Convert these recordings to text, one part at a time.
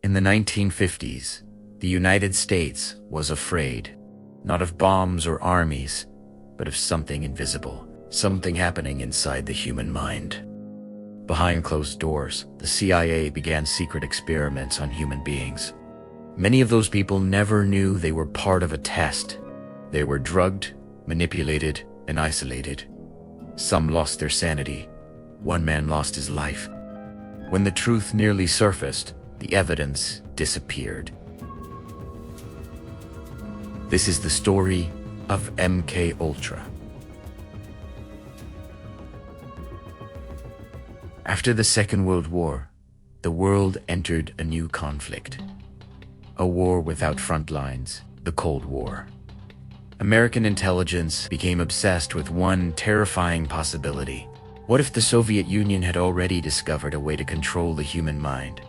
In the 1950s, the United States was afraid, not of bombs or armies, but of something invisible, something happening inside the human mind. Behind closed doors, the CIA began secret experiments on human beings. Many of those people never knew they were part of a test. They were drugged, manipulated, and isolated. Some lost their sanity. One man lost his life. When the truth nearly surfaced, the evidence disappeared. This is the story of MK Ultra. After the Second World War, the world entered a new conflict. A war without front lines, the Cold War. American intelligence became obsessed with one terrifying possibility. What if the Soviet Union had already discovered a way to control the human mind?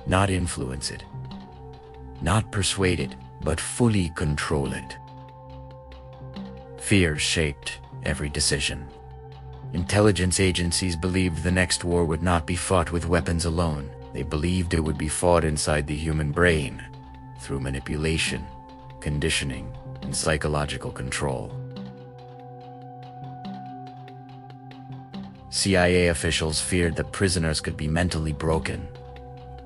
Not influence it, not persuade it, but fully control it. Fear shaped every decision. Intelligence agencies believed the next war would not be fought with weapons alone. They believed it would be fought inside the human brain, through manipulation, conditioning, and psychological control. CIA officials feared that prisoners could be mentally broken,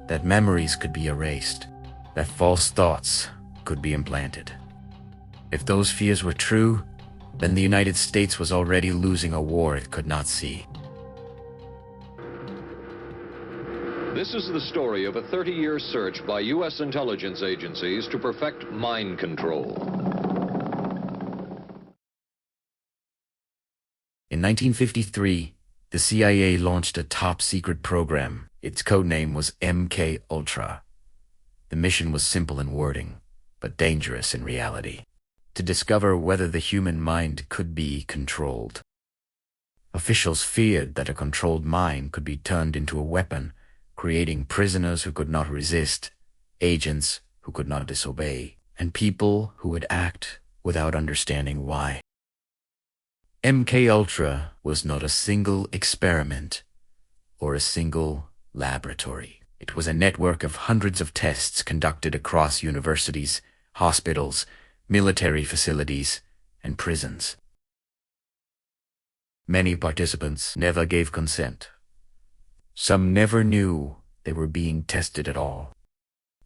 that memories could be erased, that false thoughts could be implanted. If those fears were true, then the United States was already losing a war it could not see. This is the story of a 30-year search by U.S. intelligence agencies to perfect mind control. In 1953, the CIA launched a top-secret program. Its codename was MK Ultra. The mission was simple in wording, but dangerous in reality: to discover whether the human mind could be controlled. Officials feared that a controlled mind could be turned into a weapon, creating prisoners who could not resist, agents who could not disobey, and people who would act without understanding why. MK Ultra was not a single experiment or a single laboratory. It was a network of hundreds of tests conducted across universities, hospitals, military facilities, and prisons. Many participants never gave consent. Some never knew they were being tested at all.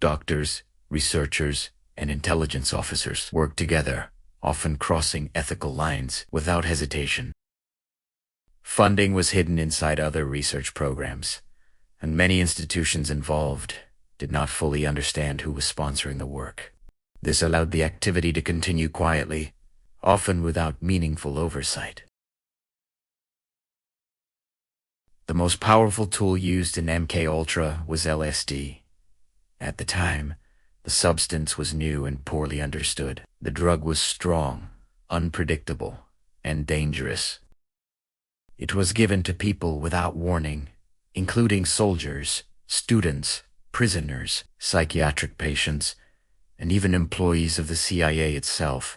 Doctors, researchers, and intelligence officers worked together, often crossing ethical lines without hesitation. Funding was hidden inside other research programs, and many institutions involved did not fully understand who was sponsoring the work. This allowed the activity to continue quietly, often without meaningful oversight. The most powerful tool used in MK Ultra was LSD. At the time, the substance was new and poorly understood. The drug was strong, unpredictable, and dangerous. It was given to people without warning, including soldiers, students, prisoners, psychiatric patients, and even employees of the CIA itself.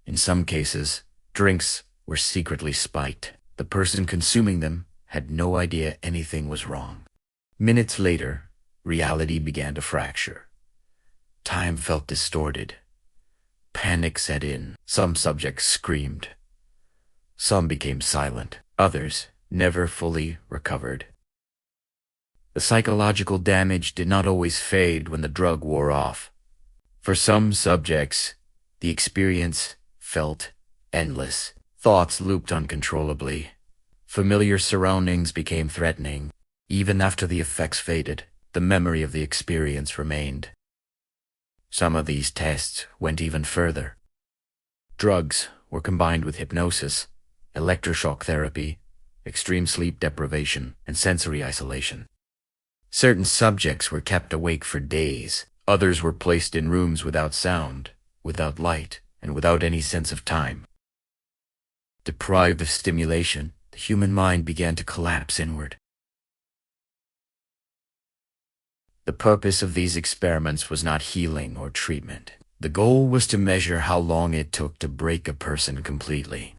In some cases, drinks were secretly spiked. The person consuming them had no idea anything was wrong. Minutes later, reality began to fracture. Time felt distorted. Panic set in. Some subjects screamed. Some became silent. Others never fully recovered. The psychological damage did not always fade when the drug wore off. For some subjects, the experience felt endless. Thoughts looped uncontrollably. Familiar surroundings became threatening. Even after the effects faded, the memory of the experience remained. Some of these tests went even further. Drugs were combined with hypnosis, electroshock therapy, extreme sleep deprivation, and sensory isolation. Certain subjects were kept awake for days. Others were placed in rooms without sound, without light, and without any sense of time. Deprived of stimulation, the human mind began to collapse inward. The purpose of these experiments was not healing or treatment. The goal was to measure how long it took to break a person completely.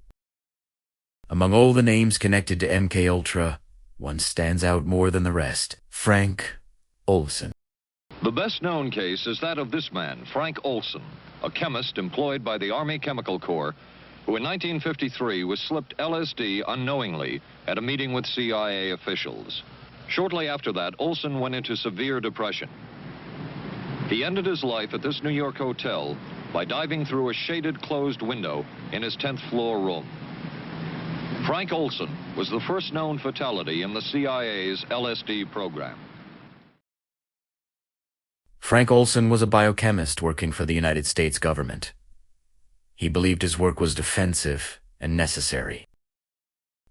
Among all the names connected to MK Ultra, one stands out more than the rest: Frank Olson. The best-known case is that of this man, Frank Olson, a chemist employed by the Army Chemical Corps, who in 1953 was slipped LSD unknowingly at a meeting with CIA officials. Shortly after that, Olson went into severe depression. He ended his life at this New York hotel by diving through a shaded closed window in his 10th floor room. Frank Olson was the first known fatality in the CIA's LSD program. Frank Olson was a biochemist working for the United States government. He believed his work was defensive and necessary.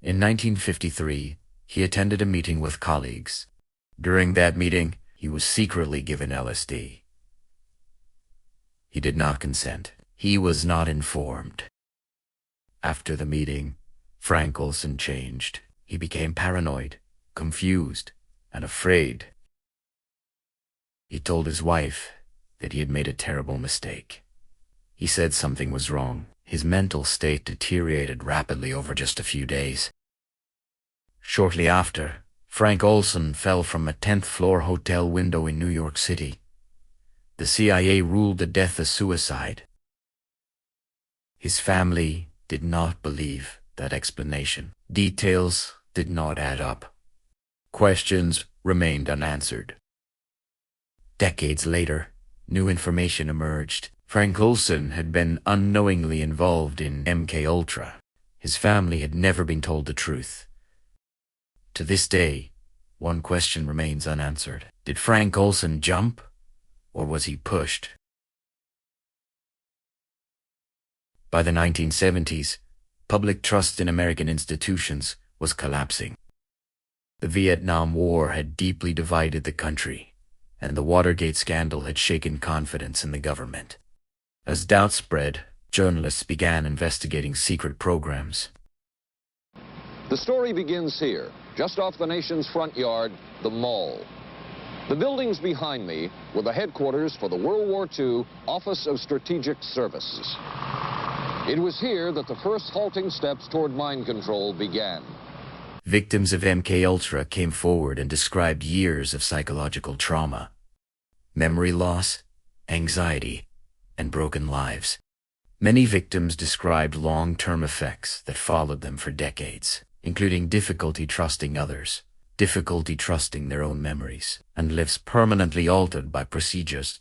In 1953, he attended a meeting with colleagues. During that meeting, he was secretly given LSD. He did not consent. He was not informed. After the meeting, Frank Olson changed. He became paranoid, confused, and afraid. He told his wife that he had made a terrible mistake. He said something was wrong. His mental state deteriorated rapidly over just a few days. Shortly after, Frank Olson fell from a 10th floor hotel window in New York City. The CIA ruled the death a suicide. His family did not believe that explanation. Details did not add up. Questions remained unanswered. Decades later, new information emerged. Frank Olson had been unknowingly involved in MKUltra. His family had never been told the truth. To this day, one question remains unanswered. Did Frank Olson jump, or was he pushed? By the 1970s, public trust in American institutions was collapsing. The Vietnam War had deeply divided the country, and the Watergate scandal had shaken confidence in the government. As doubt spread, journalists began investigating secret programs. The story begins here, just off the nation's front yard, the Mall. The buildings behind me were the headquarters for the World War II Office of Strategic Services. It was here that the first halting steps toward mind control began. Victims of MKUltra came forward and described years of psychological trauma, memory loss, anxiety, and broken lives. Many victims described long-term effects that followed them for decades, including difficulty trusting others, difficulty trusting their own memories, and lives permanently altered by procedures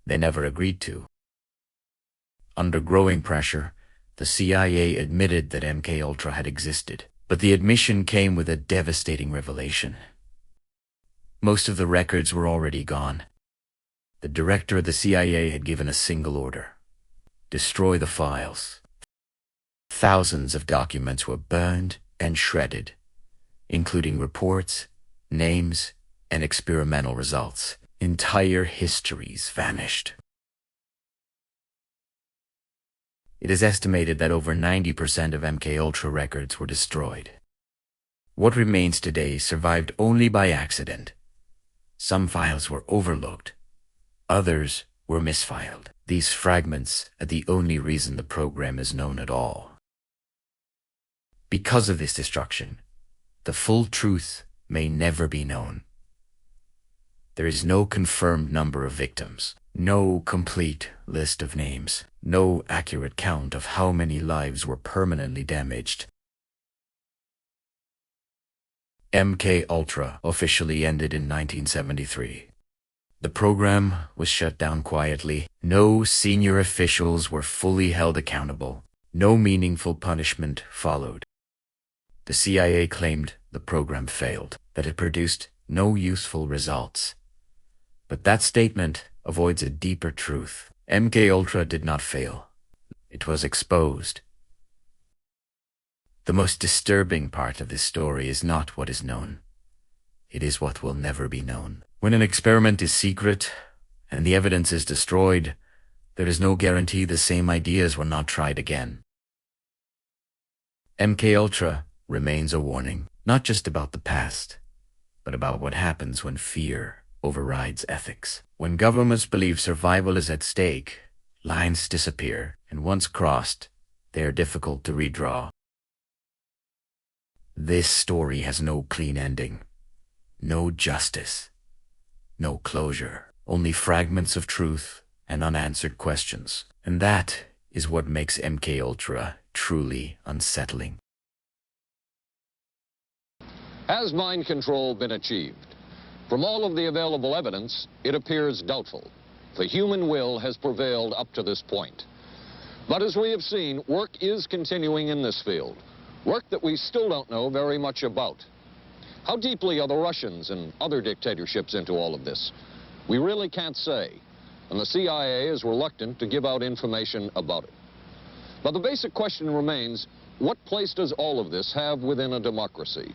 they never agreed to. Under growing pressure, the CIA admitted that MKUltra had existed, but the admission came with a devastating revelation. Most of the records were already gone. The director of the CIA had given a single order: destroy the files. Thousands of documents were burned and shredded, including reports, names, and experimental results. Entire histories vanished. It is estimated that over 90% of MKUltra records were destroyed. What remains today survived only by accident. Some files were overlooked. Others were misfiled. These fragments are the only reason the program is known at all. Because of this destruction, the full truth may never be known. There is no confirmed number of victims, no complete list of names, no accurate count of how many lives were permanently damaged. MKUltra officially ended in 1973. The program was shut down quietly. No senior officials were fully held accountable. No meaningful punishment followed. The CIA claimed the program failed, that it produced no useful results. But that statement avoids a deeper truth. MKUltra did not fail. It was exposed. The most disturbing part of this story is not what is known. It is what will never be known. When an experiment is secret and the evidence is destroyed, there is no guarantee the same ideas were not tried again. MKUltra remains a warning, not just about the past, but about what happens when fear overrides ethics. When governments believe survival is at stake, lines disappear, and once crossed, they are difficult to redraw. This story has no clean ending, no justice, no closure, only fragments of truth and unanswered questions. And that is what makes MKUltra truly unsettling. Has mind control been achieved? From all of the available evidence, it appears doubtful. The human will has prevailed up to this point. But as we have seen, work is continuing in this field, work that we still don't know very much about. How deeply are the Russians and other dictatorships into all of this? We really can't say, and the CIA is reluctant to give out information about it. But the basic question remains, what place does all of this have within a democracy?